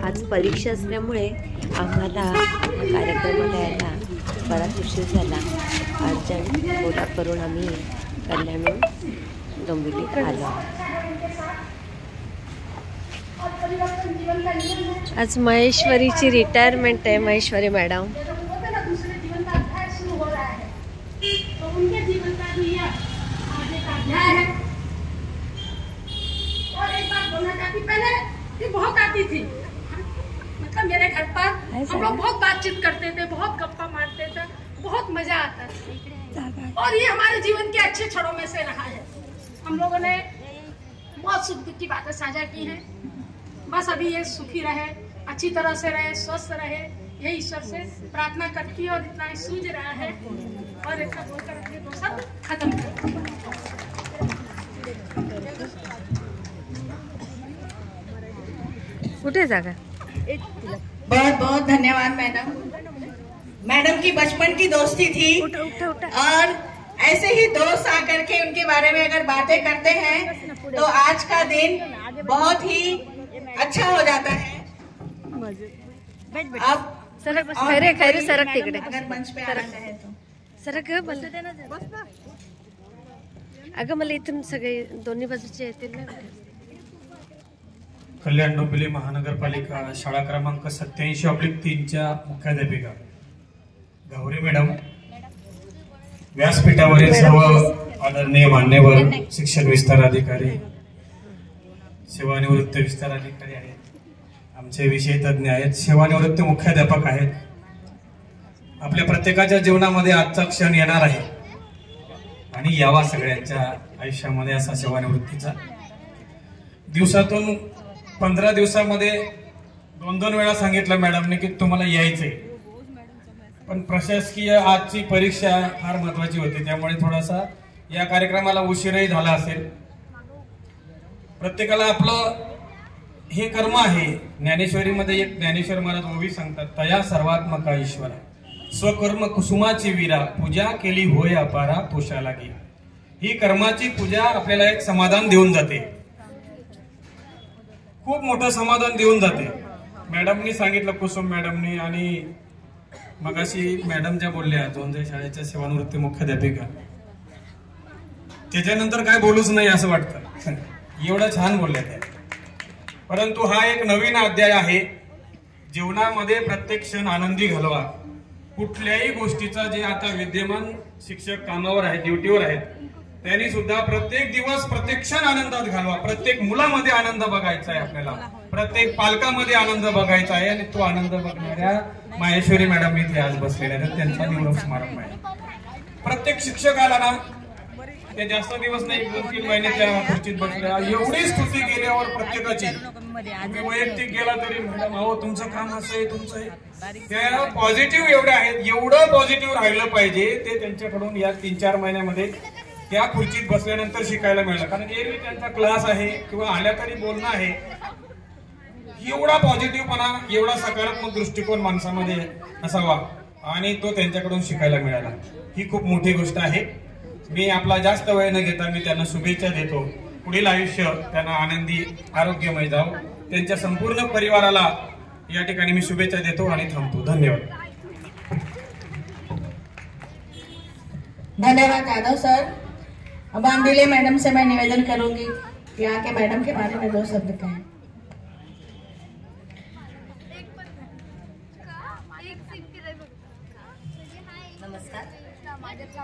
आज परीक्षा असल्यामुळे आम्हाला कार्यक्रमाला यायला बराच उशीर झाला. अर्जंट बोला करून आम्ही कल्याणहून डोंबिवलीत आलो. आज महेश्वरीची रिटायरमेंट आहे. महेश्वरी मॅडम बहुत आती थी, मतलब मेरे घर पर हम लोग बहुत बातचीत करते थे, बहुत गप्पा मारते थे, बहुत मजा आता था. और ये हमारे जीवन के अच्छे क्षणों में से रहा है. हम लोगों ने बहुत सुख दुख की बातें साझा की हैं. बस अभी ये सुखी रहे, अच्छी तरह से रहे, स्वस्थ रहे, यही ईश्वर से प्रार्थना करती है. और इतना ही सूझ रहा है और इतना बोलकर अपने दो सब खत्म कर. कुठे जागा. बहुत बहुत धन्यवाद मैडम. मैडम की बचपन की दोस्ती थी. और ऐसे ही दोस्त आकर के उनके बारे में अगर बातें करते हैं तो आज का दिन बहुत ही अच्छा हो जाता है. अब सरक खैरे सरक तिकडे. अगर मंच पे आना चाहे तो सरक. अगं मला इथून सगळे दोन्ही बाजूचे येतील ना. कल्याण डोंबिवली महानगरपालिका शाळा क्रमांक 87/3च्या मुख्याध्यापिका गौरी मॅडम, व्यासपीठावरील सर्व आदरणीय मान्यवर शिक्षण विस्तार अधिकारी, सेवानिवृत्त विस्तार अधिकारी आहेत, आमचे विषय तज्ञ आहेत, सेवानिवृत्त मुख्याध्यापक आहेत. आपल्या प्रत्येकाच्या जीवनामध्ये आजचा क्षण येणार आहे आणि यावा सगळ्यांच्या आयुष्यामध्ये असा सेवानिवृत्तीचा. दिवसातून 15 दिवसामध्ये 2-2 वेळा सांगितलं मॅडमने की तुम्हाला यायचंय. पण प्रशासकीय आजची परीक्षा फार महत्वाची होती, त्यामुळे थोडासा या कार्यक्रमाला उशीरही झाला असेल. प्रत्येकाला आपलं हे कर्म आहे. ज्ञानेश्वरीमध्ये एक ज्ञानेश्वर महाराज ओवी सांगतात, तया सर्वात्मका ईश्वर स्वकर्म कुसुमाची वीरा पूजा केली होय अपारा तोषा लागी. ही कर्माची पूजा आपल्याला एक समाधान देऊन जाते, खूप मोठं समाधान देऊन जाते. मॅडमनी सांगितलं, कुसुम मॅडमनी, आणि मगाशी मॅडम ज्या बोलल्या जोंधे शाळेच्या सेवानिवृत्त मुख्याध्यापिका, त्याच्यानंतर काय बोलूच नाही असं वाटतं. एवढं छान बोलल्या त्या. परंतु हा एक नवीन अध्याय आहे. जीवनामध्ये प्रत्येक क्षण आनंदी घालवा. कुठल्याही गोष्टीचा जे आता विद्यमान शिक्षक कामावर आहेत, ड्युटीवर आहेत, त्यांनी सुद्धा प्रत्येक दिवस प्रत्येक क्षण आनंदात घालवा. प्रत्येक मुलामध्ये आनंद बघायचा आहे आपल्याला, प्रत्येक पालकामध्ये आनंद बघायचा आहे. आणि तो आनंद बघणाऱ्या माहेश्वरी मॅडम इथे आज बसलेल्या आहेत, त्यांचा निवड समारंभ आहे. प्रत्येक शिक्षकाला ना ते जास्त दिवस नाही, 2-3 महिने त्या खुर्चीत बसल्या. एवढी स्तुती गेल्यावर प्रत्येकाची, वैयक्तिक गेला तरी मॅडम अहो तुमचं काम असं आहे, तुमचं आहे. त्या पॉझिटिव्ह एवढे आहेत. एवढं पॉझिटिव्ह राहिलं पाहिजे ते त्यांच्याकडून या 3-4 महिन्यामध्ये त्या खुर्चीत बसल्यानंतर शिकायला मिळालं. कारण एरवी त्यांचा क्लास आहे किंवा आल्या तरी बोलणं आहे. एवढा पॉझिटिव्हपणा, एवढा सकारात्मक दृष्टिकोन माणसामध्ये असावा आणि तो त्यांच्याकडून शिकायला मिळाला. ही खूप मोठी गोष्ट आहे. मी आपला जास्त वेळ न घेता मी त्यांना शुभेच्छा देतो. पुढील आयुष्य त्यांना आनंदी आरोग्यमय जावो. त्यांच्या संपूर्ण परिवाराला या ठिकाणी मी शुभेच्छा देतो आणि थांबतो. धन्यवाद. धन्यवाद यादव सर. अब आंबिले मैडम से मैं निवेदन करूंगी कि आके मैडम के बारे में 2 शब्द कहें. नमस्कार.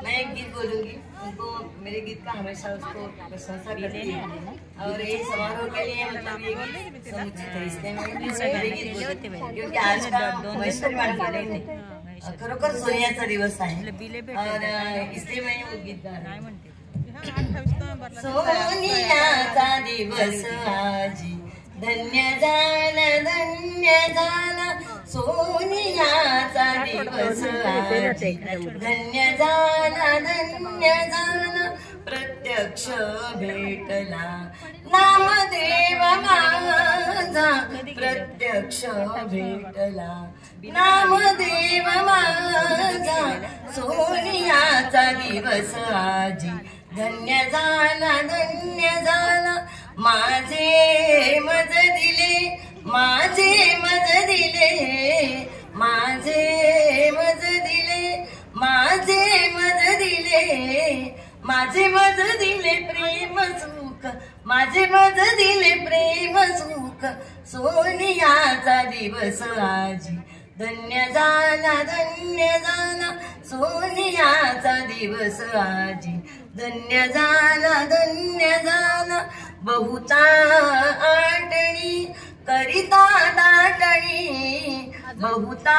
मैं एक गीत बोलूंगी. उनको मेरे गीत का हमेशा उसको प्रशंसा करती है और ये समारोह के लिए मतलब ये गीत समुचित है. इसलिए मैं गीत बोलते हैं क्योंकि आज का महेश्वरी मॅडम खरोखर सोन्याचा दिवस आहे और इसलिए मैं वो गीत गा रही हूँ. सोनियाचा दिवस आजी धन्य झाला, धन्य झाला. सोनियाचा दिवस आजी धन्य झाला, धन्य झाला. प्रत्यक्ष भेटला नामदेव माझा, प्रत्यक्ष भेटला नामदेव माझा. सोनियाचा दिवस आजी धन्य झाला, धन्य झाला. माझे मज दिले, माझे मज माझे मज दिले, माझे मज दिले, माझे मज दिले प्रेम सुख, माझे मज दिले प्रेम सुख, सोनियाचा दिवस आजी धन्य झाला, धन्य झाला, सोनियाचा दिवस आजी धन्य झाला, धन्य झाला. बहुता आठणी करिता दाटणी, बहुता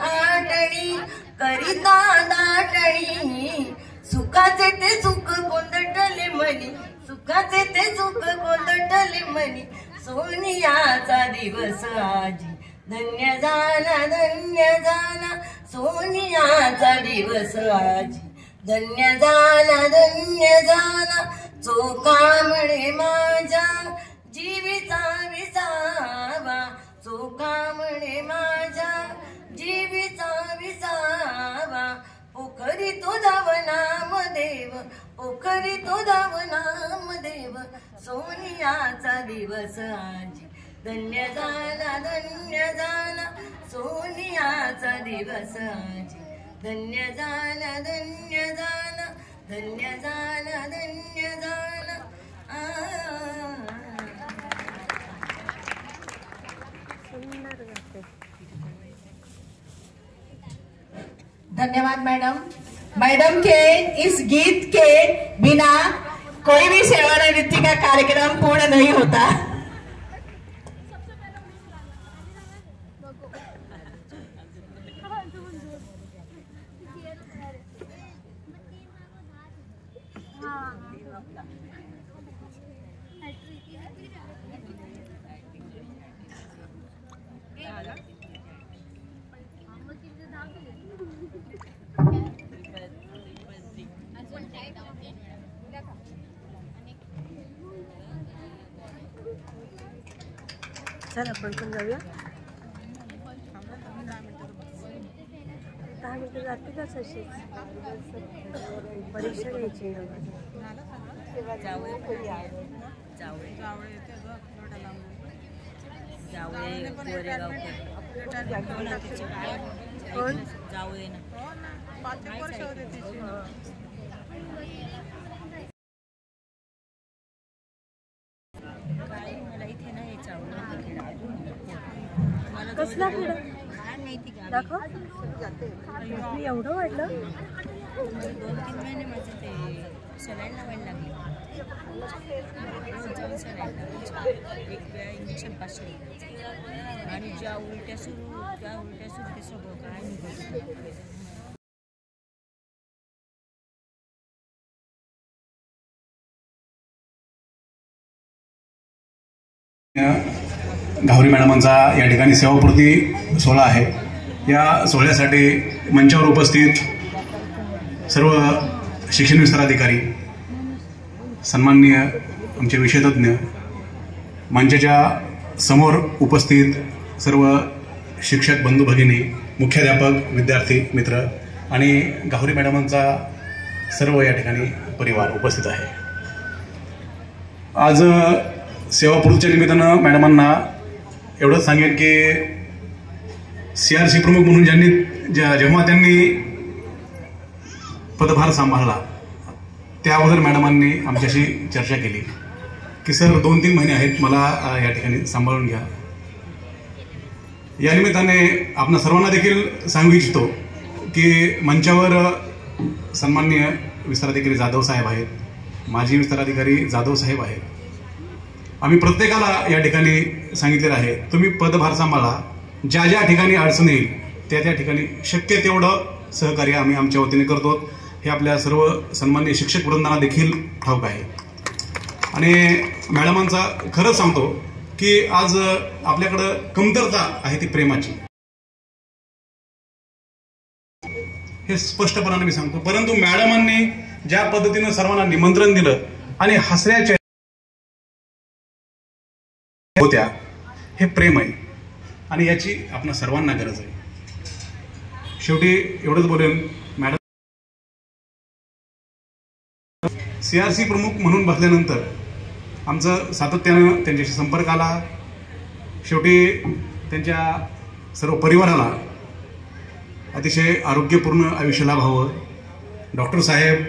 आठणी करिता दाटणी, सुखाचे ते सुख कोंदटले मनी, सुखाचे ते सुख कोंदटले मनी, सोनियाचा दिवस आजी धन्य झाला, धन्य झाला, सोनियाचा दिवस आजी धन्य झाला, धन्य झाला. चोखामणे माझ्या जीविता विसावा, चोखामणे माझ्या जीविता विसावा, पोखरी तो धाव नामदेव, पोखरी तो धाव नामदेव, सोनियाचा दिवस आजी धन्य झाला, धन्य झाला, सोनियाचा दिवस आजी धन्य झाला, धन्य झाला, धन्य झाला, धन्य झाला. धन्यवाद मैडम. मैडम के इस गीत के बिना कोई भी सेवा नृत्य का कार्यक्रम पूर्ण नहीं होता. चल आपण पण जाऊया. 10 मिनिटं जाते का अशीच? परीक्षा घ्यायची कोण जावळे ना. कसला पुढं दाखव. मी एवढं वाढलं. 2-3 महिने माझं ते सलाईन लावायला लागली. रोज जाऊन सलाईन लावायची. एक वेळा इंजेक्शन 500 आणि ज्या उलट्या सुरू ते सगळं काय निघत. घावरी मॅडमांचा या ठिकाणी सेवापूर्ती सोहळा आहे. या सोहळ्यासाठी मंचावर उपस्थित सर्व शिक्षण विस्तार अधिकारी, सन्माननीय आमचे विषयतज्ञ, मंचाच्या समोर उपस्थित सर्व शिक्षक बंधू भगिनी, मुख्याध्यापक, विद्यार्थी मित्र आणि घावरी मॅडमांचा सर्व या ठिकाणी परिवार उपस्थित आहे. आज सेवापूर्तीच्या निमित्तानं मॅडमांना एवढंच सांगेन की CRC प्रमुख म्हणून जेव्हा त्यांनी पदभार सांभाळला त्या अगोदर मॅडमांनी आमच्याशी चर्चा केली की सर 2-3 महिने आहेत, मला या ठिकाणी सांभाळून घ्या. या निमित्ताने आपणा सर्वांना देखील सांगू इच्छितो की मंचावर सन्माननीय विस्तार अधिकारी जाधव साहेब आहेत, माजी विस्तार अधिकारी जाधव साहेब आहेत. आम्ही प्रत्येकाला या ठिकाणी सांगितलेलं आहे, तुम्ही पदभार सांभाळा, ज्या ज्या ठिकाणी अडचण येईल त्या ठिकाणी शक्य तेवढं सहकार्य आम्ही आमच्या वतीने करतो. हे आपल्या सर्व सन्माननीय शिक्षक वृंदांना देखील ठाऊक आहे. आणि मॅडमांचा खरंच सांगतो की आज आपल्याकडं कमतरता आहे ती प्रेमाची, हे स्पष्टपणाने मी सांगतो. परंतु मॅडमांनी ज्या पद्धतीनं सर्वांना निमंत्रण दिलं आणि हसऱ्याच्या होत्या, हे प्रेम आहे आणि याची आपल्या सर्वांना गरज आहे. शेवटी एवढंच बोलेन, मॅडम CRC प्रमुख म्हणून बसल्यानंतर आमचं सातत्यानं त्यांच्याशी संपर्क आला. शेवटी त्यांच्या सर्व परिवाराला अतिशय आरोग्यपूर्ण आयुष्य लाभावं. डॉक्टर साहेब,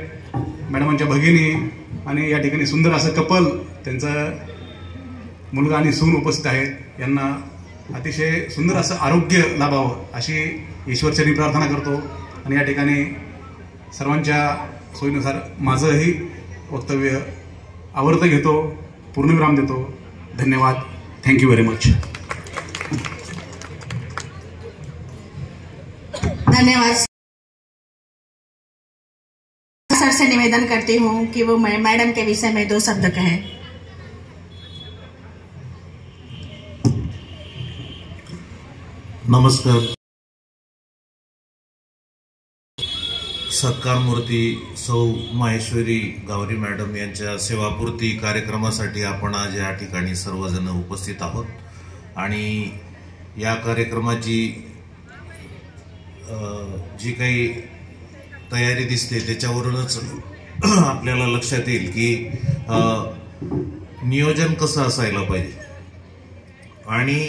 मॅडमांच्या भगिनी आणि या ठिकाणी सुंदर असं कपल, त्यांचा मुलगा आणि सून उपस्थित आहेत, यांना अतिशय सुंदर असं आरोग्य लाभावं अशी ईश्वरचरणी प्रार्थना करतो. आणि या ठिकाणी सर्वांच्या सोयीनुसार माझंही वक्तव्य आवर्त घेतो, पूर्णविराम देतो. धन्यवाद. Thank you very much. धन्यवाद सर से निवेदन करती हूँ कि वो मैडम के विषय में 2 शब्द कहें. नमस्कार. सत्कार मूर्ती सौ माहेश्वरी गावरी मॅडम यांच्या सेवापूर्ती कार्यक्रमासाठी आपण आज या ठिकाणी सर्वजण उपस्थित आहोत. आणि या कार्यक्रमाची जी काही तयारी दिसते त्याच्यावरूनच आपल्याला लक्षात येईल की नियोजन कसं असायला पाहिजे आणि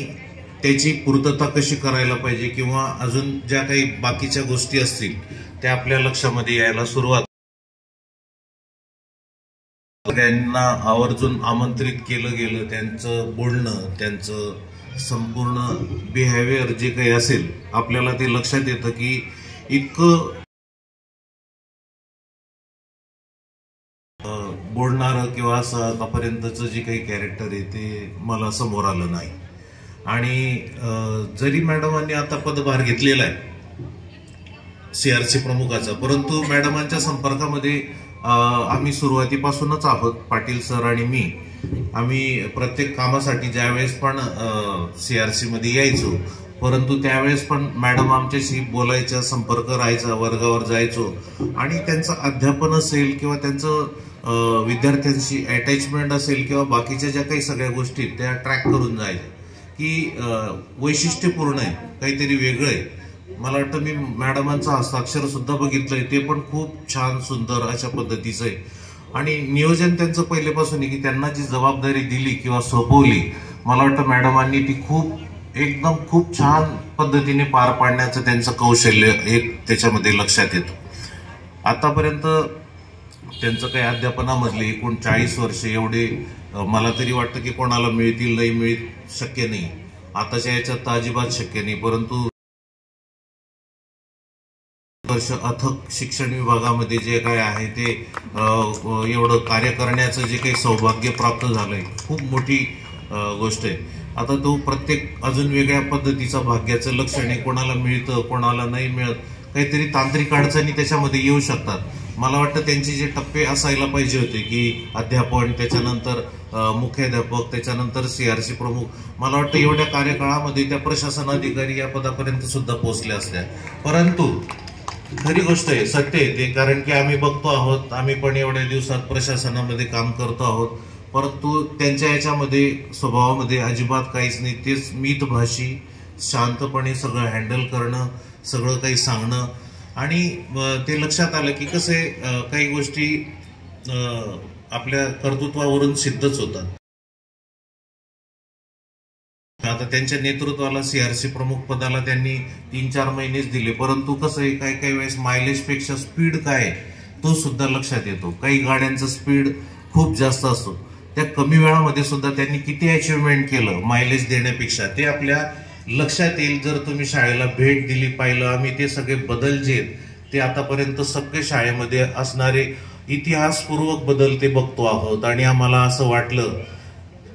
त्याची पूर्तता कशी करायला पाहिजे, किंवा अजून ज्या काही बाकीच्या गोष्टी असतील त्या आपल्या लक्षामध्ये यायला सुरुवात. त्यांना आवर्जून आमंत्रित केलं गेलं, त्यांचं बोलणं, त्यांचं संपूर्ण बिहेवियर जे काही असेल आपल्याला ते लक्षात येतं की इतकं बोलणारं किंवा असं आतापर्यंतचं जे काही कॅरेक्टर आहे ते मला समोर आलं नाही. आणि जरी मॅडमांनी आता पदभार घेतलेला आहे CRC प्रमुखाचा, परंतु मॅडमांच्या संपर्कामध्ये आम्ही सुरुवातीपासूनच आहोत. पाटील सर आणि मी, आम्ही प्रत्येक कामासाठी ज्यावेळेस पण CRC मध्ये यायचो, परंतु त्यावेळेस पण मॅडम आमच्याशी बोलायच्या, संपर्क राहायचा, वर्गावर जायचो आणि त्यांचं अध्यापन असेल किंवा त्यांचं विद्यार्थ्यांशी अटॅचमेंट असेल किंवा बाकीच्या ज्या काही सगळ्या गोष्टी त्या ट्रॅक करून जायच्या की वैशिष्ट्यपूर्ण आहे, काहीतरी वेगळं आहे. मला वाटतं मी मॅडमांचं हस्ताक्षर सुद्धा बघितलंय, ते पण खूप छान सुंदर अशा पद्धतीचं आहे. आणि नियोजन त्यांचं पहिल्यापासून आहे की त्यांना जी जबाबदारी दिली किंवा सोपवली, मला वाटतं मॅडमांनी ती खूप छान पद्धतीने पार पाडण्याचं त्यांचं कौशल्य एक त्याच्यामध्ये लक्षात येतं. आतापर्यंत त्यांचं काही अध्यापनामधले एकूण 40 वर्ष एवढे मला तरी वाटतं की कोणाला मिळतील नाही मिळत शक्य नाही, आताच्या याच्यात तर अजिबात शक्य नाही. परंतु वर्ष अथक शिक्षण विभागामध्ये जे काय आहे ते एवढं कार्य करण्याचं जे काही सौभाग्य प्राप्त झालंय खूप मोठी गोष्ट आहे. आता तो प्रत्येक अजून वेगळ्या पद्धतीचा भाग्याचं लक्षण आहे, कोणाला मिळतं कोणाला नाही मिळत, काहीतरी तांत्रिक अडचणी त्याच्यामध्ये येऊ शकतात. मला वाटतं त्यांचे जे टप्पे असायला पाहिजे होते की अध्यापन, त्याच्यानंतर मुख्याध्यापक, त्याच्यानंतर CRC प्रमुख, मला वाटतं एवढ्या कार्यकाळामध्ये त्या प्रशासन अधिकारी या पदापर्यंत सुद्धा पोहोचल्या असत्या. परंतु खरी गोष्ट आहे, सत्य आहे ते, कारण की आम्ही बघतो आहोत, आम्ही पण एवढ्या दिवसात प्रशासनामध्ये काम करतो आहोत, परंतु त्यांच्या याच्यामध्ये स्वभावामध्ये अजिबात काहीच नाही. तेच मितभाषी, शांतपणे सगळं हँडल करणं, सगळं काही सांगणं. आणि ते लक्षात आलं की कसे काही गोष्टी आपल्या कर्तृत्वावरून सिद्धच होतात. आता त्यांच्या नेतृत्वाला CRC प्रमुख पदाला त्यांनी 3-4 महिनेच दिले, परंतु कसं आहे काही वेळेस मायलेज पेक्षा स्पीड काय तो सुद्धा लक्षात येतो. काही गाड्यांचा स्पीड खूप जास्त असतो, त्या कमी वेळामध्ये सुद्धा त्यांनी किती अचिव्हमेंट केलं मायलेज देण्यापेक्षा ते आपल्या लक्षात येईल. जर तुम्ही शाळेला भेट दिली, पाहिलं, आम्ही ते सगळे बदल जे ते आतापर्यंत सगळे शाळेमध्ये असणारे इतिहासपूर्वक बदल ते बघतो आहोत. आणि आम्हाला असं वाटलं,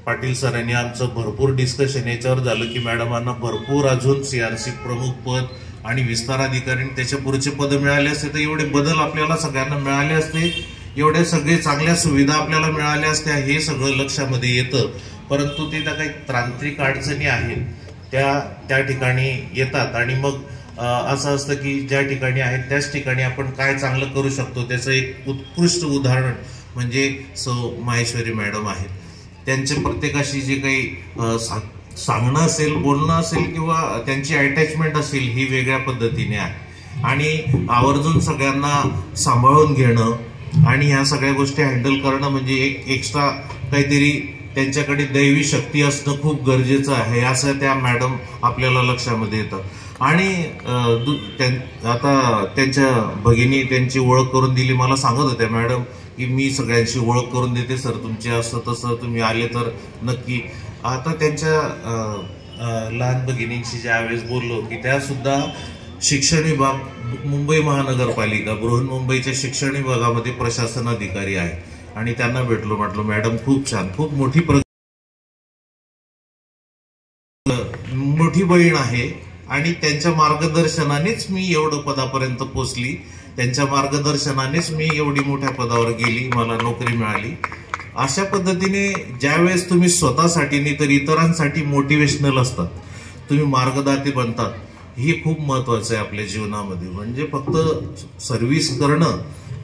पाटील सरांनी आमचं भरपूर डिस्कशन याच्यावर झालं की मॅडमांना भरपूर अजून CRC प्रमुख पद आणि विस्ताराधिकारी त्याच्या पुढचे पद मिळाले असते तर एवढे बदल आपल्याला सगळ्यांना मिळाले असते, एवढे सगळे चांगल्या सुविधा आपल्याला मिळाल्या असत्या, हे सगळं लक्षामध्ये येतं. परंतु ते त्या काही तांत्रिक अडचणी आहेत त्या ठिकाणी येतात. आणि मग असं असतं की ज्या ठिकाणी आहेत त्याच ठिकाणी आपण काय चांगलं करू शकतो त्याचं एक उत्कृष्ट उदाहरण म्हणजे सौ माहेश्वरी मॅडम आहेत. त्यांचे प्रत्येकाशी जे काही सांगणं असेल, बोलणं असेल किंवा त्यांची अटॅचमेंट असेल ही वेगळ्या पद्धतीने आहे. आणि आवर्जून सगळ्यांना सांभाळून घेणं आणि ह्या सगळ्या गोष्टी हँडल करणं म्हणजे एक एक्स्ट्रा काहीतरी त्यांच्याकडे दैवी शक्ती असणं खूप गरजेचं आहे असं त्या मॅडम आपल्याला लक्षामध्ये येतं. आणि आता त्यांच्या भगिनी त्यांची ओळख करून दिली. मला सांगत होत्या मॅडम की मी सगळ्यांची ओळख करून देते सर तुमची, असं तसं तुम्ही आले तर नक्की. आता त्यांच्या लहान भगिनींशी ज्यावेळेस बोललो की त्या सुद्धा शिक्षण विभाग मुंबई महानगरपालिका बृहन्मुंबईच्या शिक्षण विभागामध्ये प्रशासन अधिकारी आहे. आणि त्यांना भेटलो, म्हटलं मॅडम खूप छान, खूप मोठी बहीण आहे आणि त्यांच्या मार्गदर्शनानेच मी एवढं पदापर्यंत पोचली, त्यांच्या मार्गदर्शनानेच मी एवढी मोठ्या पदावर गेली, मला नोकरी मिळाली. अशा पद्धतीने ज्यावेळेस तुम्ही स्वतःसाठी नाही तर इतरांसाठी मोटिवेशनल असतात, तुम्ही मार्गदाते बनतात, हे खूप महत्वाचं आहे आपल्या जीवनामध्ये. म्हणजे फक्त सर्व्हिस करणं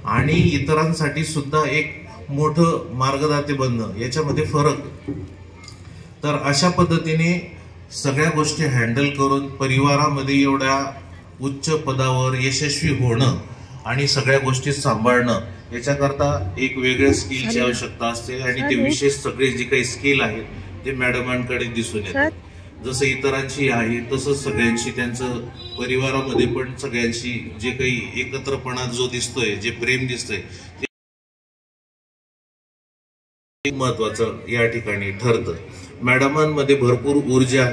आणि इतरांसाठी सुद्धा एक मोठं मार्गदाते बनणं याच्यामध्ये फरक. तर अशा पद्धतीने सगळ्या गोष्टी हँडल करून परिवारामध्ये एवढ्या उच्च पदावर यशस्वी होणं आणि सगळ्या गोष्टी सांभाळणं याच्याकरता एक वेगळ्या स्किलची आवश्यकता असते. आणि ते विशेष सगळे जे काही स्किल आहेत ते मॅडमांकडे दिसून येतात. जसं इतरांची आहे तसंच सगळ्यांशी त्यांचं परिवारामध्ये पण सगळ्यांशी जे काही एकत्रपणा जो दिसतोय, जे प्रेम दिसतंय ते महत्वाचं या ठिकाणी ठरतं. मॅडमांमध्ये भरपूर ऊर्जा,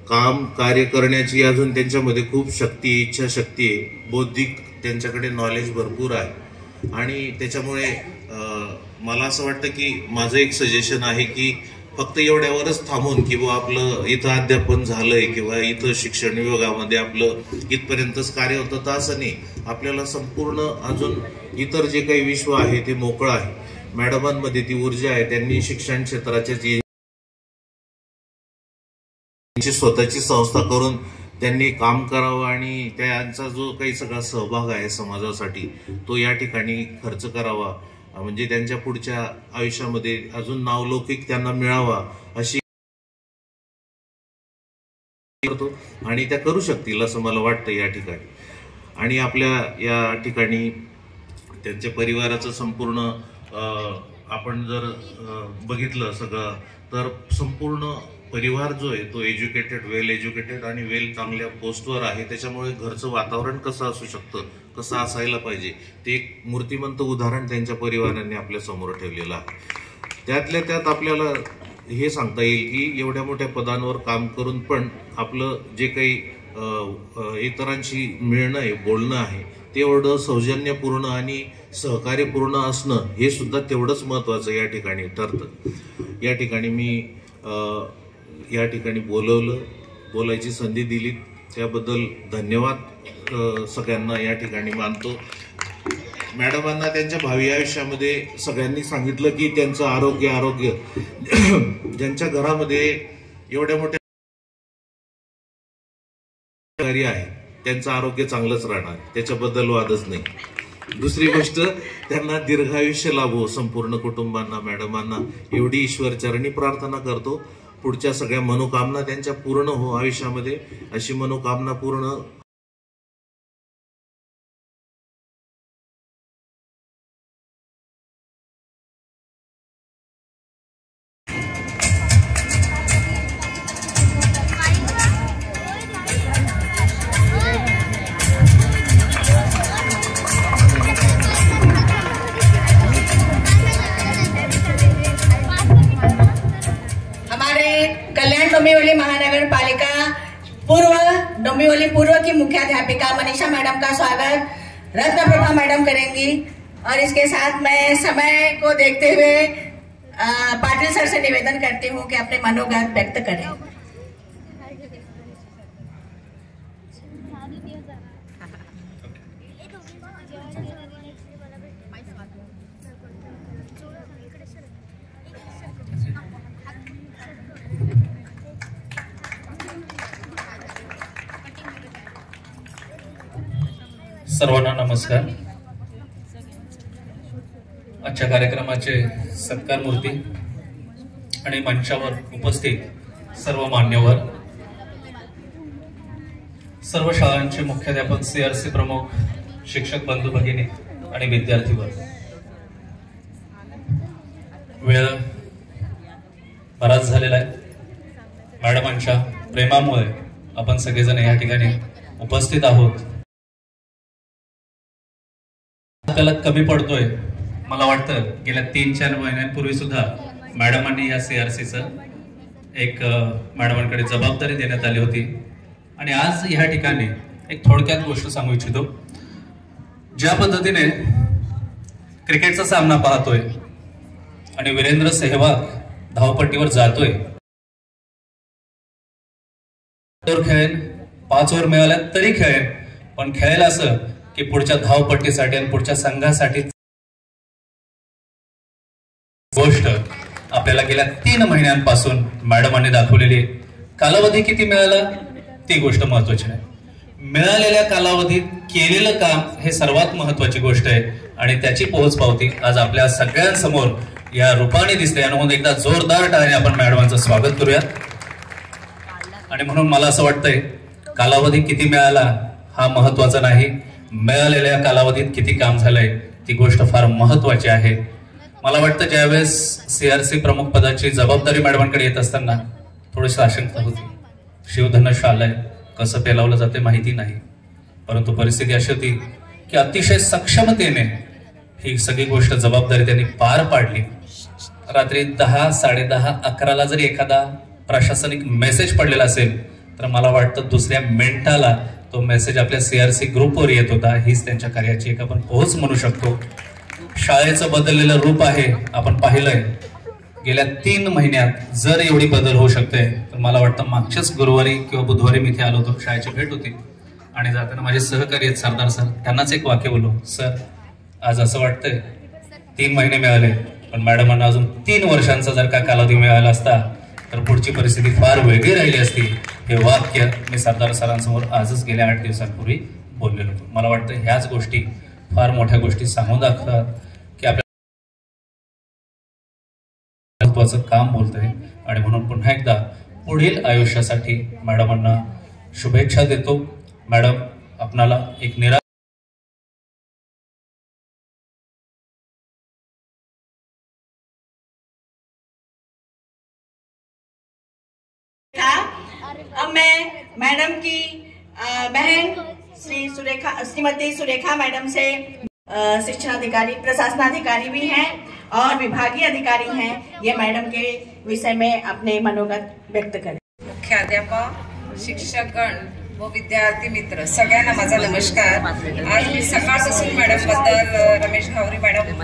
काम कार्य करण्याची अजून त्यांच्यामध्ये खूप शक्ती, इच्छाशक्ती आहे, बौद्धिक त्यांच्याकडे नॉलेज भरपूर आहे. आणि त्याच्यामुळे मला असं वाटतं की माझं एक सजेशन आहे की फक्त एवढ्यावरच थांबून की बुवा आपलं इथं अध्यापन झालंय किंवा इथं शिक्षण विभागामध्ये आपलं इथपर्यंतच कार्य होतं तर असं नाही. आपल्याला संपूर्ण अजून इतर जे काही विश्व आहे ते मोकळं आहे. मॅडमांमध्ये ती ऊर्जा आहे. त्यांनी शिक्षण क्षेत्राच्या स्वतःची संस्था करून त्यांनी काम करावं आणि त्यांचा जो काही सगळा सहभाग आहे समाजासाठी तो या ठिकाणी खर्च करावा, म्हणजे त्यांच्या पुढच्या आयुष्यामध्ये अजून नावलौकिक त्यांना मिळावा अशी करतो. आणि त्या करू शकतील असं मला वाटतं या ठिकाणी. आणि आपल्या या ठिकाणी त्यांच्या परिवाराचं संपूर्ण आपण जर बघितलं सगळं तर संपूर्ण परिवार जो आहे तो एज्युकेटेड, वेल एज्युकेटेड आणि वेल चांगल्या पोस्टवर आहे. त्याच्यामुळे घरचं वातावरण कसं असू शकतं, कसं असायला पाहिजे ते एक मूर्तिमंत उदाहरण त्यांच्या परिवाराने आपल्या समोर ठेवलेलं आहे. त्यातल्या त्यात आपल्याला हे सांगता येईल की एवढ्या मोठ्या पदांवर काम करून पण आपलं जे काही इतरांशी मिळणं आहे, बोलणं आहे ते एवढं सौजन्यपूर्ण आणि सहकार्यपूर्ण असणं हे सुद्धा तेवढंच महत्वाचं या ठिकाणी ठरतं. या ठिकाणी मी या ठिकाणी बोलायची संधी दिली त्याबद्दल धन्यवाद सगळ्यांना या ठिकाणी मानतो. मॅडमांना त्यांच्या भावी आयुष्यामध्ये सगळ्यांनी सांगितलं की त्यांचं आरोग्य ज्यांच्या घरामध्ये एवढ्या मोठ्या आहे त्यांचं आरोग्य चांगलंच राहणार, त्याच्याबद्दल वादच नाही. दुसरी गोष्ट त्यांना दीर्घायुष्य लाभो संपूर्ण कुटुंबांना, मॅडमांना एवढी ईश्वरचरणी प्रार्थना करतो. पुढच्या सगळ्या मनोकामना त्यांच्या पूर्ण हो आयुष्यामध्ये, अशी मनोकामना पूर्ण डोंबिवली महानगर पालिका डोंबिवली पूर्व की मुख्याध्यापिका मनीषा मैडम का स्वागत रत्न प्रभा मैडम करेंगी। और इसके साथ मैं समय को देखते हुए पाटिल सर से निवेदन करती हूँ कि अपने मनोगत व्यक्त करें। सर्वांना नमस्कार। आजच्या कार्यक्रमाचे सत्कार मूर्ती आणि मंचावर उपस्थित सर्व मान्यवर, सर्व शाळांचे मुख्याध्यापक, CRC प्रमुख, शिक्षक बंधू भगिनी आणि विद्यार्थी वर्ग, वेळ बराच झालेला आहे. मॅडमांच्या प्रेमामुळे आपण सगळेजण या ठिकाणी उपस्थित आहोत. त्याला कमी पडतोय. मला वाटतं गेल्या 3-4 महिन्यांपूर्वी सुद्धा मॅडमांनी या CRCचं एक मॅडमांकडे जबाबदारी देण्यात आली होती. आणि आज या ठिकाणी एक थोडक्यात गोष्ट सांगू इच्छितो. ज्या पद्धतीने क्रिकेटचा सामना पाहतोय आणि वीरेंद्र सेहवाग धावपट्टीवर जातोय, खेळेल 5 ओव्हर मिळाल्या तरी खेळेल, पण खेळेल असं की पुढच्या धावपट्टीसाठी आणि पुढच्या संघासाठी गोष्ट आपल्याला गेल्या 3 महिन्यांपासून मॅडमांनी दाखवलेली. कालावधी किती मिळाला ती गोष्ट महत्वाची नाही, मिळालेल्या कालावधीत केलेलं काम हे सर्वात महत्वाची गोष्ट आहे. आणि त्याची पोहोच पावती आज आपल्या सगळ्यांसमोर या रूपाने दिसते. आणि म्हणून एकदा जोरदार टाळ्याने आपण मॅडमांचं स्वागत करूया. आणि म्हणून मला असं वाटतंय कालावधी किती मिळाला हा महत्वाचा नाही, मिळालेल्या कालावधीत किती काम झालंय ती गोष्ट फार महत्वाची आहे. मला वाटतं ज्यावेळेस CRC प्रमुख पदाची जबाबदारी मॅडमांकडे येत असताना थोडीशी आशंका होती. शिवधनुष्य आलंय, कसं पेलावलं जाते माहिती नाही, परंतु परिस्थिती अशी होती की अतिशय सक्षमतेने ही सगळी गोष्ट जबाबदारी त्यांनी पार पाडली. रात्री 10, 10:30, 11ला जरी एखादा प्रशासनिक मेसेज पडलेला असेल तर मला वाटतं दुसऱ्या मिनिटाला तो मेसेज आपल्या CRC ग्रुपवर येत होता. हीच त्यांच्या कार्याची एक आपण पोहोच म्हणू शकतो. शाळेचं बदललेलं रूप आहे, आपण पाहिलंय. गेल्या 3 महिन्यात जर एवढी बदल होऊ शकते तर मला वाटतं मागच्याच गुरुवारी किंवा बुधवारी मी इथे आलो होतो, शाळेची भेट होती. आणि जाताना माझे सहकारी आहेत सरदार सर, त्यांनाच एक वाक्य बोललो, सर आज असं वाटतंय 3 महिने मिळाले, पण मॅडमांना अजून 3 वर्षांचा जर का कालावधी मिळाला असता तर पुढची परिस्थिती फार वेगळी राहिली असती. हे वाक्य मी सरदार सरांसमोर आजच गेल्या 8 दिवसांपूर्वी बोललेलो होतो. मला वाटतं ह्याच गोष्टी फार मोठ्या गोष्टी सांगून दाखवतात की आपल्या महत्वाचं काम बोलतंय. आणि म्हणून पुन्हा एकदा पुढील आयुष्यासाठी मॅडमांना शुभेच्छा देतो. मॅडम आपणाला एक अब मैं मैडम की बहन श्रीमती सुरेखा मैडम से शिक्षणाधिकारी, प्रशासनाधिकारी भी हैं और विभागीय अधिकारी हैं, ये मैडम के विषय में अपने मनोगत व्यक्त करें. मुख्याध्यापक, शिक्षकगण व विद्यार्थी मित्र सगळ्यांना माझा नमस्कार. आज मी सकाळपासून मॅडम बद्दल, रमेश घावरे मॅडम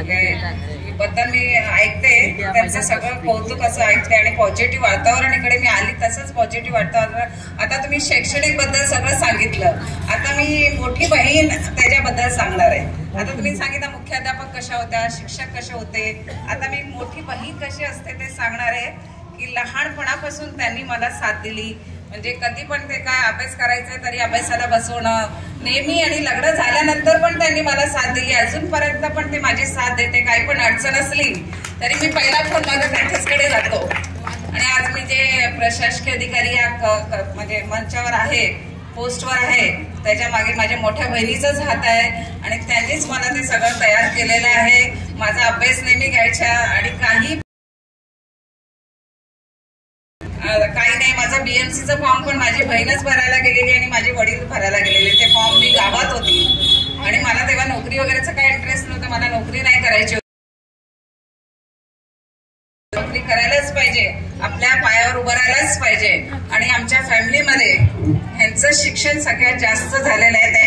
बद्दल मी ऐकते, त्यांचं सगळं कौतुक असं ऐकते आणि पॉझिटिव्ह वातावरणाकडे मी आली. तसंच पॉझिटिव्ह वातावरण. आता तुम्ही शैक्षणिक बद्दल सगळं सांगितलं, आता मी मोठी बहीण त्याच्याबद्दल सांगणार आहे. आता तुम्ही सांगितलं मुख्याध्यापक कशा होत्या, शिक्षक कसे होते, आता मी मोठी बहीण कशी असते ते सांगणार आहे. की लहानपणापासून त्यांनी मला साथ दिली. म्हणजे कधी पण ते काय अभ्यास करायचं तरी अभ्यासाला बसवणं नेहमी, आणि लग्न झाल्यानंतर पण त्यांनी मला साथ दिली. अजूनपर्यंत पण ते माझी साथ देते. काही पण अडचण असली तरी मी पहिला फोन माझ्या त्यांच्याचकडे जातो. आणि आज मी जे प्रशासकीय अधिकारी या म्हणजे मंचावर आहे, पोस्टवर आहे, त्याच्या मागे माझ्या मोठ्या बहिणीचाच हात आहे आणि त्यांनीच मला ते सगळं तयार केलेलं आहे. माझा अभ्यास नेहमी घ्यायच्या आणि काही नाही. माझा BMCचा फॉर्म पण माझी बहीणच भरायला गेलेली आणि माझे वडील भरायला गेलेले. ते फॉर्म मी गावात होती आणि मला तेव्हा नोकरी वगैरेचा काही इंटरेस्ट नव्हता. मला नोकरी नाही करायची होती. नोकरी करायलाच पाहिजे, आपल्या पायावर उभं राहायलाच पाहिजे. आणि आमच्या फॅमिलीमध्ये ह्यांचं शिक्षण सगळ्यात जास्त झालेलं आहे. ते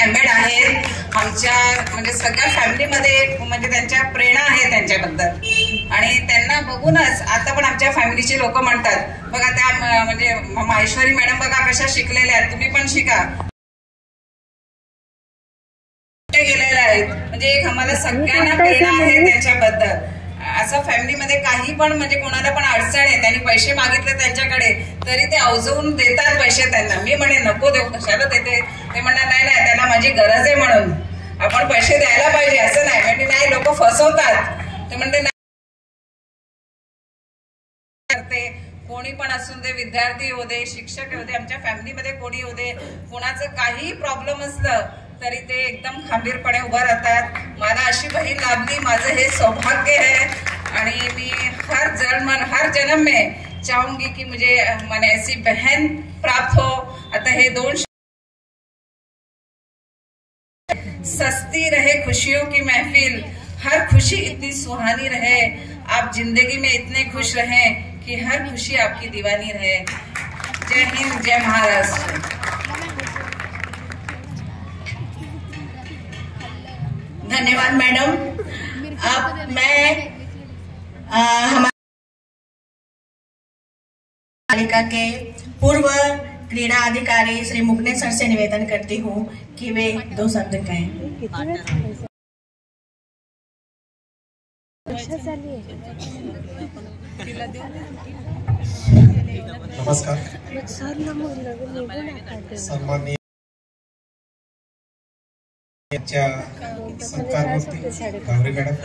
MA आहेत. आमच्या म्हणजे सगळ्या फॅमिलीमध्ये म्हणजे त्यांच्या प्रेरणा आहे त्यांच्याबद्दल. आणि त्यांना बघूनच आता पण आमच्या फॅमिलीचे लोक म्हणतात, बघा त्या म्हणजे माहेश्वरी मॅडम बघा कशा शिकलेल्या आहेत, तुम्ही पण शिका. गेलेल्या आहेत म्हणजे एक आम्हाला सगळ्यांना प्रेरणा आहे त्यांच्याबद्दल. असं फॅमिलीमध्ये काही पण म्हणजे कोणाला पण अडचण आहे, त्यांनी पैसे मागितले त्यांच्याकडे तरी ते अवजवून देतात पैसे त्यांना. मी म्हणे नको देऊ, कशाला देते. ते म्हणणार नाही त्यांना माझी गरज आहे म्हणून आपण पैसे द्यायला पाहिजे. असं नाही म्हणजे नाही, लोक फसवतात. ते म्हणते कोणी पण असून दे, विद्यार्थी होऊ दे, शिक्षक होऊ दे, आमच्या फॅमिलीमध्ये कोणी होऊ दे, कोणाचं काही प्रॉब्लेम असलं तरी ते एकदम खंबीरपणे उभं राहतात. मला अशी बहीण लाभली, माझं हे सौभाग्य आहे. आणि मी हर जन्म में चाहूंगी कि मुझे मैंने ऐसी बहन प्राप्त हो। अतः हे दोन सस्ती रहे खुशियों की महफिल, हर खुशी इतनी सुहानी रहे, आप जिंदगी में इतने खुश रहें कि हर खुशी आपकी दीवानी रहे। जय हिंद, जय महाराष्ट्र। धन्यवाद मैडम। अब मैं हमारे पालिका के पूर्व क्रीड़ा अधिकारी श्री मुकने सर से निवेदन करती हूँ कि वे 2 शब्द कहें। नमस्कार। सन्माननीय संस्कार मूर्ती घावरे मॅडम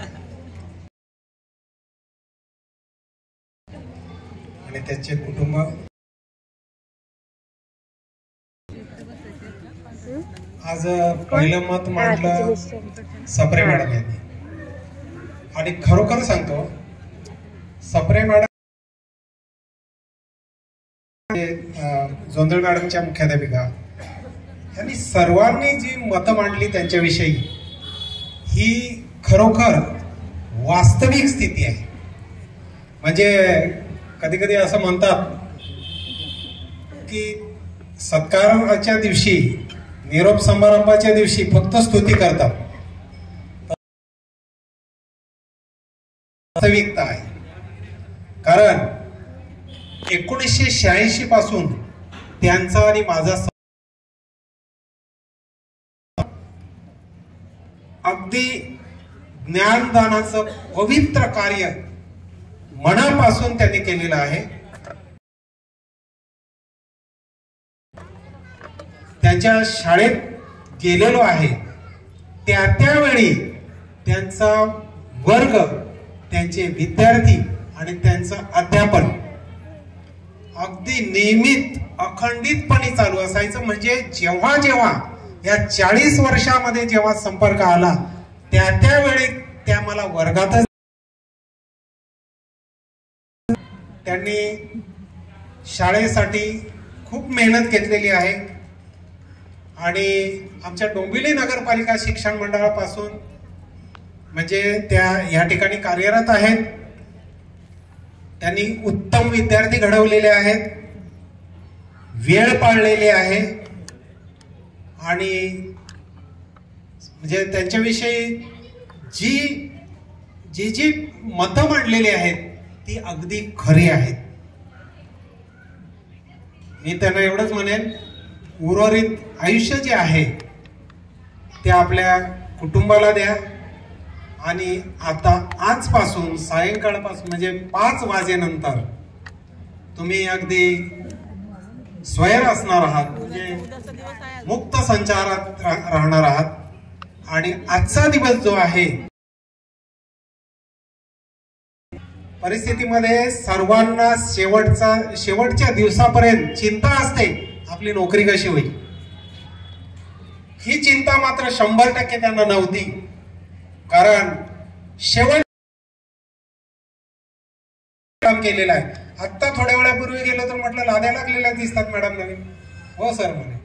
आणि त्यांचे कुटुंब, आज पहिलं मत मांडलं सप्रे मॅडम यांनी आणि खरोखर सांगतो सप्रे मॅडम जोंधळ मॅडमच्या मुख्याध्यापिका यांनी सर्वांनी जी मतं मांडली त्यांच्याविषयी ही खरोखर वास्तविक स्थिती आहे। म्हणजे कधी कधी असं म्हणतात की सत्काराच्या दिवशी, निरोप समारंभाच्या दिवशी फक्त स्तुती करतात, वास्तविकता आहे। कारण 1986 पासून त्यांचा आणि माझा अगदी ज्ञानदानाचं पवित्र कार्य मनापासून त्यांनी केलेलं आहे। त्यांच्या शाळेत गेलेलो आहे, त्यावेळी त्यांचा वर्ग, त्यांचे विद्यार्थी आणि त्यांचं अध्यापन अगदी नियमित अखंडितपणे चालू असायचं। म्हणजे जेव्हा जेव्हा या 40 वर्षामध्ये जेव्हा संपर्क आला त्यावेळी त्या मला वर्गातच त्यांनी शाळेसाठी खूप मेहनत घेतलेली आहे आणि आमच्या डोंबिवली नगरपालिका शिक्षण मंडळापासून म्हणजे त्या या ठिकाणी कार्यरत आहेत। त्यांनी उत्तम विद्यार्थी घडवलेले आहेत, वेळ पाळलेली आहे आणि म्हणजे त्यांच्याविषयी जी मतं मांडलेली आहेत ती अगदी खरी आहेत। मी त्यांना एवढंच म्हणेन, उर्वरित आयुष्य जे आहे ते आपल्या कुटुंबाला द्या आणि आता आजपासून सायंकाळपासून म्हणजे 5 वाजेनंतर तुम्ही अगदी स्वैर असणार आहात, म्हणजे मुक्त संचारात राहणार आहात आणि आजचा दिवस जो आहे परिस्थितीमध्ये सर्वांना शेवटच्या दिवसापर्यंत चिंता असते आपली नोकरी कशी होईल। ही चिंता मात्र 100% त्यांना नव्हती, कारण शेवट काम केलेलं आहे। आता थोड्या वेळापूर्वी गेलो तर म्हटलं लाद्या लागलेल्या दिसतात मॅडम नवीन। हो सर म्हणे,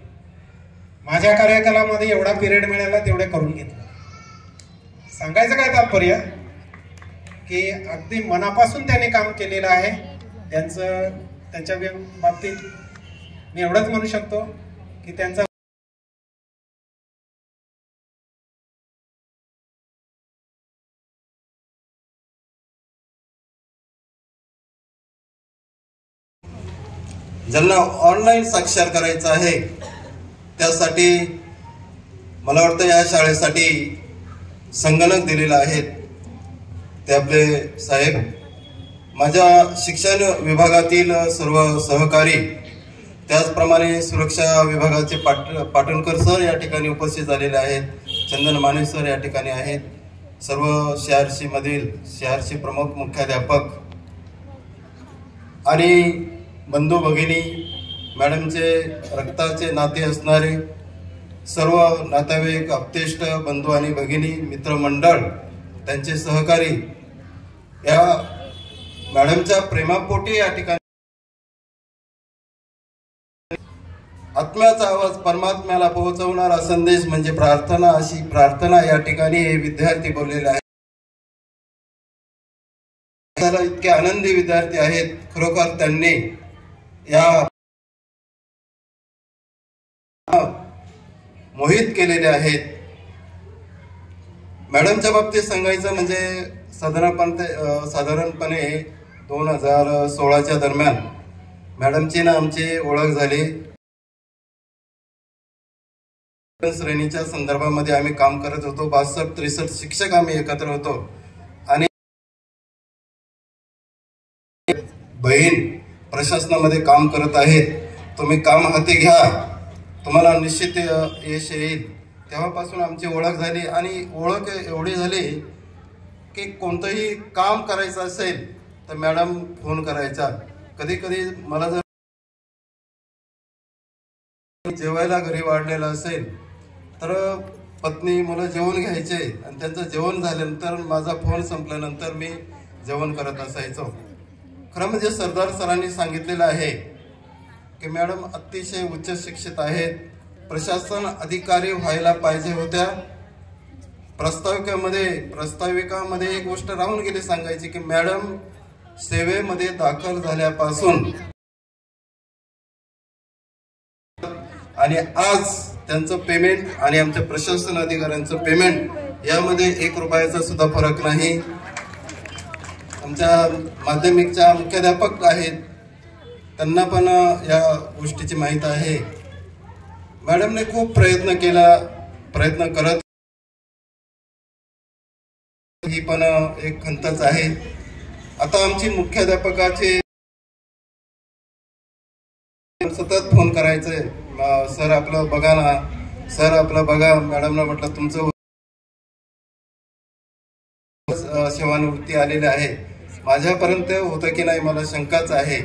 माझ्या कार्यकालामध्ये एवढा पिरियड मिळाला तेवढे करून घेतलं। सांगायचं काय तात्पर्य की अगदी मनापासून त्याने काम केलेलं आहे। त्यांच्या बाबतीत मी एवढंच म्हणू शकतो की त्यांचा ज्यांना ऑनलाईन साक्षर करायचं आहे त्यासाठी मला वाटतं या शाळेसाठी संगणक दिलेला आहे ते आपले साहेब, माझ्या शिक्षण विभागातील सर्व सहकारी, त्याचप्रमाणे सुरक्षा विभागाचे पाटणकर सर या ठिकाणी उपस्थित झालेले आहेत, चंदन माने सर या ठिकाणी आहेत, सर्व CRC मधील CRC प्रमुख मुख्याध्यापक आणि बंधू भगिनी, मॅडमचे रक्ताचे नाते असणारे सर्व नातेवाईक, आप्तेष्ट बंधू आणि भगिनी, मित्रमंडळ, त्यांचे सहकारी, या मॅडमच्या प्रेमापोटी या ठिकाणी आत्म्याचा आवाज परमात्म्याला पोहोचवणारा संदेश म्हणजे प्रार्थना, अशी प्रार्थना या ठिकाणी हे विद्यार्थी बोललेले आहेत. इतके आनंदी विद्यार्थी आहेत, खरोखर त्यांनी या मोहित केलेले आहेत. मॅडमच्या बाबतीत सांगायचं म्हणजे साधारणपणे 2016च्या दरम्यान मॅडमची ना आमची ओळख झाली. श्रेणीच्या संदर्भामध्ये आम्ही काम करत होतो. 62-63 शिक्षक आम्ही एकत्र होतो आणि बहीण प्रशासनामध्ये काम करत आहेत, तुम्ही काम हाती घ्या, तुम्हाला निश्चित यश येईल. तेव्हापासून आमची ओळख झाली आणि ओळख एवढी झाली की कोणतंही काम करायचं असेल तर मॅडम फोन करायचा. कधी कधी मला जर जेवायला घरी वाढलेलं असेल तर पत्नी मुलं जेवण घ्यायचे आणि त्यांचं जेवण झाल्यानंतर माझा फोन संपल्यानंतर मी जेवण करत असायचो. खरं म्हणजे सरदार सरांनी सांगितलेलं आहे की मॅडम अतिशय उच्च शिक्षित आहेत, प्रशासन अधिकारी व्हायला पाहिजे होत्या. प्रास्ताविकामध्ये एक गोष्ट राहून गेली सांगायची की मॅडम सेवेमध्ये दाखल झाल्यापासून आणि आज त्यांचं पेमेंट आणि आमच्या प्रशासन अधिकाऱ्यांचं पेमेंट यामध्ये 1 रुपयाचा सुद्धा फरक नाही. आमच्या माध्यमिकच्या मुख्याध्यापक आहेत, त्यांना पण या गोष्टीची माहिती आहे. मॅडमने खूप प्रयत्न करत ही पण एक खंतच आहे. आता आमची मुख्याध्यापकाचे सतत फोन करायचे, सर आपलं बघा ना, सर आपलं बघा. मॅडमला म्हटलं तुमचं सेवानिवृत्ती आलेली आहे, माझ्यापर्यंत होतं की नाही मला शंकाच आहे.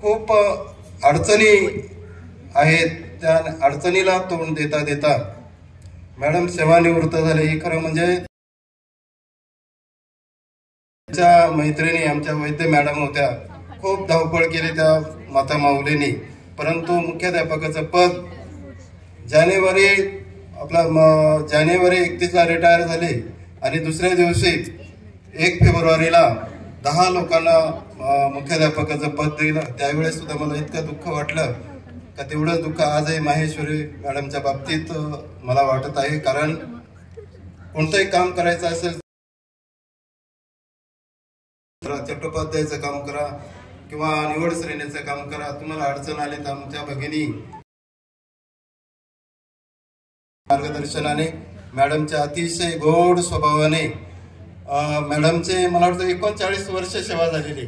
खूप अडचणी आहेत, त्या अडचणीला तोंड देता देता मॅडम सेवानिवृत्त झाले. ही खरं म्हणजे आमच्या मैत्रिणी, आमच्या वैद्य मॅडम होत्या, खूप धावपळ केली त्या माता माऊलींनी. परंतु मुख्याध्यापकाचं पद जानेवारी 31ला रिटायर झाले आणि दुसऱ्या दिवशी 1 फेब्रुवारीला 10 लोकांना मुख्याध्यापकाचं पद दिलं. त्यावेळेस सुद्धा मला इतकं दुःख वाटलं का तेवढंच दुःख आजही माहेश्वरी मॅडमच्या बाबतीत मला वाटत आहे. कारण कोणतंही काम करायचं असेल, चट्टोपाध्यायचं काम करा किंवा निवड श्रेणीचं काम करा, तुम्हाला अडचण आली तर आमच्या भगिनी मार्गदर्शनाने, मॅडमच्या अतिशय गोड स्वभावाने, मॅडमचे मला वाटतं 39 वर्ष सेवा झालेली.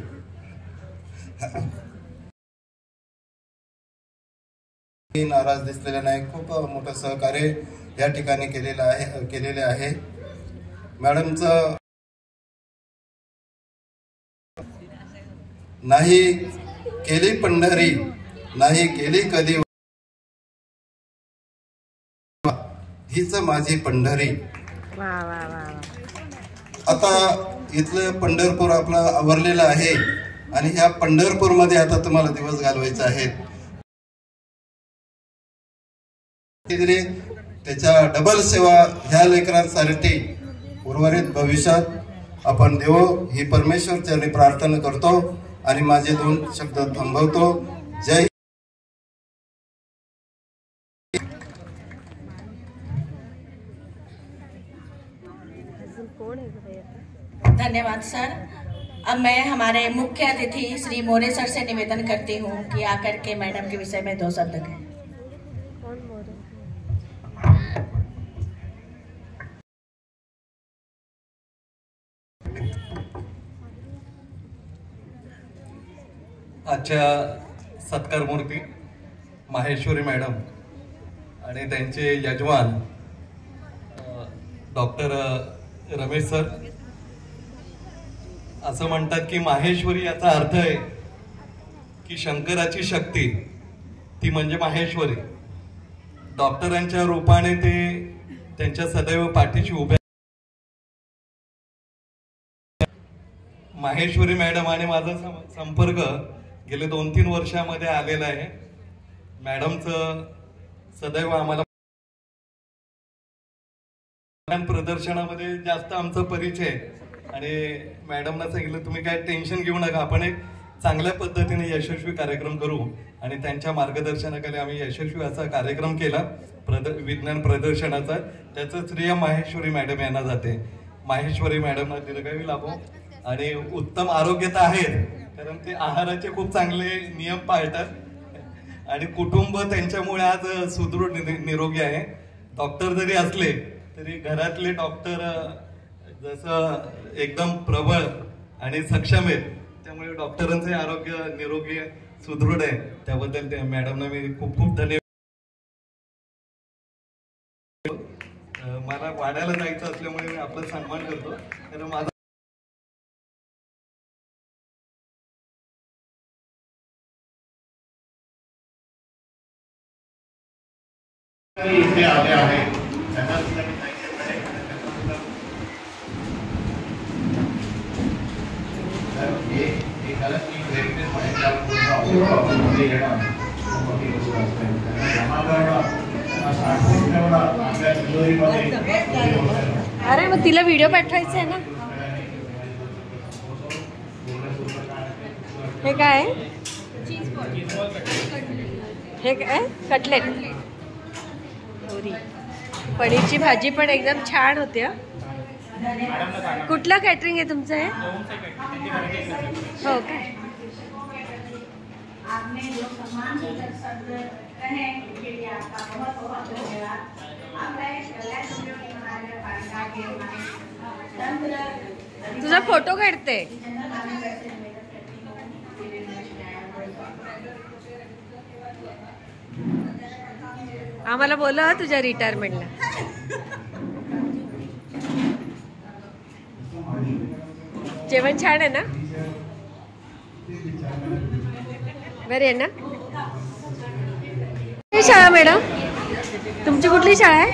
नाराज दिसलेला नाही, खूप मोठं सहकार्य या ठिकाणी केलेले आहे. मॅडमचं नाही केली पंढरी, नाही केली कधी, हीच माझी पंढरी. आता इथलं पंढरपूर आपलं आवरलेलं आहे आणि ह्या पंढरपूर मध्ये आता तुम्हाला दिवस घालवायचे आहेत. त्याच्या डबल सेवा ह्या लेकरांसाठी उर्वरित भविष्यात आपण देवो ही परमेश्वर चरणी प्रार्थना करतो आणि माझे 2 शब्द थांबवतो. जय. धन्यवाद सर. अब मैं हमारे मुख्य अतिथि श्री मोरे सर से निवेदन करती हूँ कि आकर के मैडम के विषय में 2 शब्द कहें. आजच्या सत्कारमूर्ती माहेश्वरी मॅडम आणि त्यांचे यजमान डॉक्टर रमेश सर असं म्हणतात की माहेश्वरी याचा अर्थ आहे की शंकराची शक्ती ती म्हणजे माहेश्वरी. डॉक्टरांच्या रूपाने ते त्यांच्या सदैव पाठीशी उभे. माहेश्वरी मॅडम आणि माझा संपर्क गेले 2-3 वर्षामध्ये आलेला आहे मॅडमचं सदैव आम्हाला प्रदर्शनामध्ये जास्त आमचा परिचय आणि मॅडमना सांगितलं तुम्ही काय टेन्शन घेऊ नका, आपण एक चांगल्या पद्धतीने यशस्वी कार्यक्रम करू आणि त्यांच्या मार्गदर्शनाखाली आम्ही यशस्वी असा कार्यक्रम केला विज्ञान प्रदर्शनाचा. त्याचं श्रेय माहेश्वरी मॅडम यांना जाते. माहेश्वरी मॅडमना दीर्घायू लाभो आणि उत्तम आरोग्य तर आहेत, कारण ते आहाराचे खूप चांगले नियम पाळतात आणि कुटुंब त्यांच्यामुळे आज सुदृढ निरोगी आहे. डॉक्टर जरी असले तरी घरातले डॉक्टर जसं एकदम प्रबळ आणि सक्षम आहेत, त्यामुळे डॉक्टरांचे आरोग्य निरोगी सुदृढ आहे. त्याबद्दल त्या मॅडमना मी खूप खूप धन्यवाद. मला वाड्याला जायचं असल्यामुळे मी आपला सन्मान करतो, कारण माझा इथे आले आहे अरे मग तिला व्हिडिओ पाठवायचा आहे ना. हे काय हे काय कटलेट पनीरची भाजी पण एकदम छान होती. कुठलं कॅटरिंग आहे तुमचं हे? हो काय. तुझा फोटो काढते. आम्हाला बोला तुझ्या रिटायरमेंटला. जेवण छान आहे ना? बरे आहे ना? शाळा मॅडम तुमची कुठली शाळा आहे?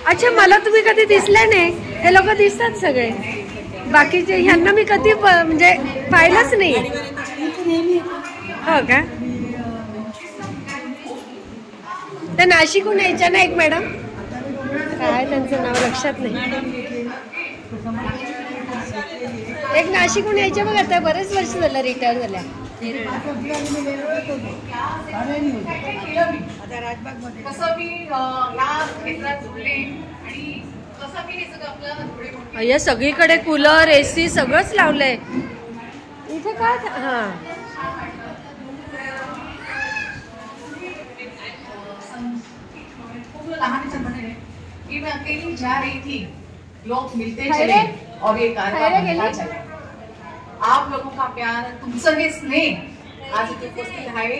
अच्छा, मला तुम्ही कधी दिसल्या नाही. हे लोक दिसतात सगळे, बाकीचे ह्यांना मी कधी म्हणजे पाहिलंच नाही. हो का? त्या नाशिकहून यायच्या ना एक मॅडम, काय त्यांचं नाव लक्षात नाही. एक नाशिकहून यायच्या बघ, आता बरेच वर्ष झालं रिटायर झाल्या. या सगळीकडे कूलर एसी सगळंच लावलंय इथे. काय हा कि मैं अकेली जा रही थी, लोग मिलते चले और ये कार्यक्रम बढ़ता चला. आप लोगों का प्यार, तुमचं हे स्नेह आज इथे उपस्थित आहे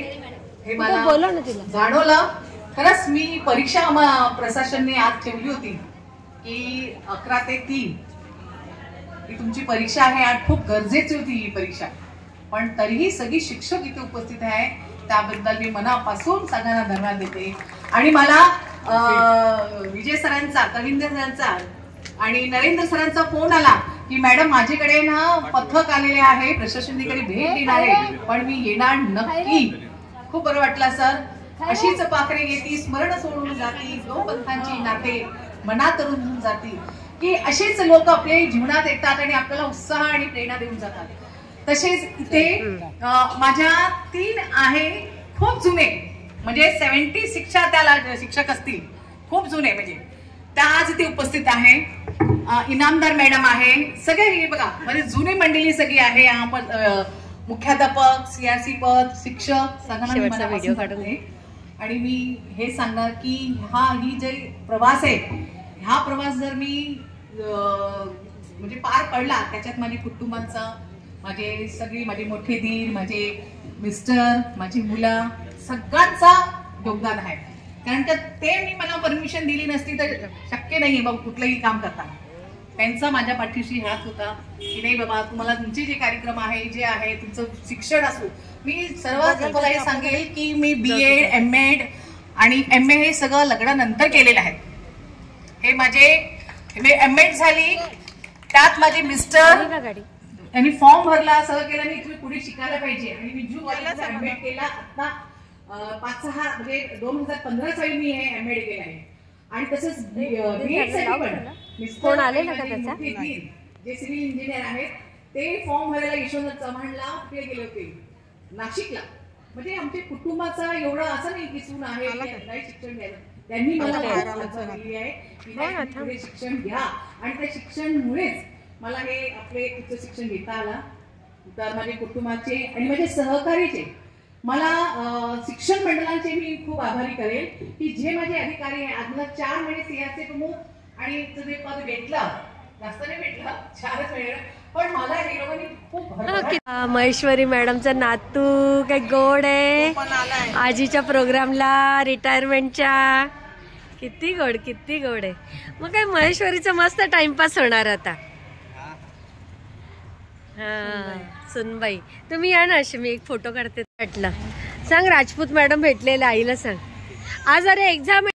हे मला जाणवलं. खरंच मी परीक्षा प्रशासनने आज ठेवली होती की 11 ते 3 ही तुमची परीक्षा आहे. आज खूप गरजेची होती ही परीक्षा, पण तरीही सगळी शिक्षक इथे उपस्थित आहे, त्याबद्दल मी मनापासून सगळ्यांना धन्यवाद देते. आणि मला विजय सरांचा, कविंद्र सरांचा आणि नरेंद्र सरांचा फोन आला की मॅडम माझ्याकडे ना पथक आलेले आहे, प्रशासनाकडे भेट देणार आहे, पण मी येणार नक्की. खूप बरं वाटलं सर. अशीच पाखरे येती स्मरण सोडून जाती, दो पंथांची नाते मनात रुजून जाती, की असेच लोक आपल्या जीवनात येतात आणि आपल्याला उत्साह आणि प्रेरणा देऊन जातात. तसेच इथे माझ्या 3 आहे खूप जुने, म्हणजे 76च्या त्याला शिक्षक असतील, खूप जुने, म्हणजे त्या आज इथे उपस्थित आहे. इनामदार मॅडम आहे, सगळे बघा म्हणजे जुनी मंडळी सगळी आहे. मुख्याध्यापक, सीआरसी पद, शिक्षक सगळ्यांना व्हिडिओ काढून. आणि मी हे सांगणार की ही जे प्रवास आहे, हा प्रवास जर मी म्हणजे पार पडला, त्याच्यात माझ्या कुटुंबाचा, माझी मोठे दीर, माझे मिस्टर, माझी मुलं, सगळ्यांचा योगदान आहे. कारण का ते मी मला परमिशन दिली नसती तर शक्य नाही मग कुठलंही काम करताना. त्यांचा माझ्या पाठीशी हात होता की नाही बाबा तुम्हाला तुमचे जे कार्यक्रम आहे, जे आहे तुमचं शिक्षण असो. मी सर्वात तुम्हाला हे सांगेल की मी BA, MA आणि MA हे सगळं लग्नानंतर केलेलं आहे. हे माझे MA झाली, त्यात माझे मिस्टर त्यांनी फॉर्म भरला, सगळं केलं. मी तुम्ही पुढे शिकायला पाहिजे आणि मी MA केला. आता 5-6 म्हणजे 2015 साली मी हे एमएड केलं आहे. आणि तसंच कोण आले ना का त्याचा जे सिव्हिल इंजिनियर आहेत ते फॉर्म भरायला यशवंत चव्हाणला तिकडे गेले होते नाशिकला. म्हणजे आमच्या कुटुंबाचा एवढं असं नाही की सून आहे नाही शिक्षण घ्यायला. त्यांनी मला दिली आहे की पुढे शिक्षण घ्या आणि त्या शिक्षणमुळेच मला हे आपले उच्च शिक्षण घेता आला. तर माझ्या कुटुंबाचे आणि माझे सहकारीचे मला शिक्षण मंडळांचे मी खूप आभारी करेल की जे माझे अधिकारी आहे. आज मला 4 महिने सीआरचे प्रमुख आणि जे पद भेटलं जास्त नाही भेटलं 4च महिने पण मला हे लोकांनी खूप महेश्वरी मॅडमचा नातू काय गोड आहे आजीच्या प्रोग्रामला रिटायरमेंटच्या. किती गोड आहे. मग काय महेश्वरीचा मस्त टाइमपास होणार आता. हा सुनबाई तुम्ही या ना अशी मी एक फोटो काढते. वाटलं सांग राजपूत मॅडम भेटलेला आईला सांग आज अरे एक्झाम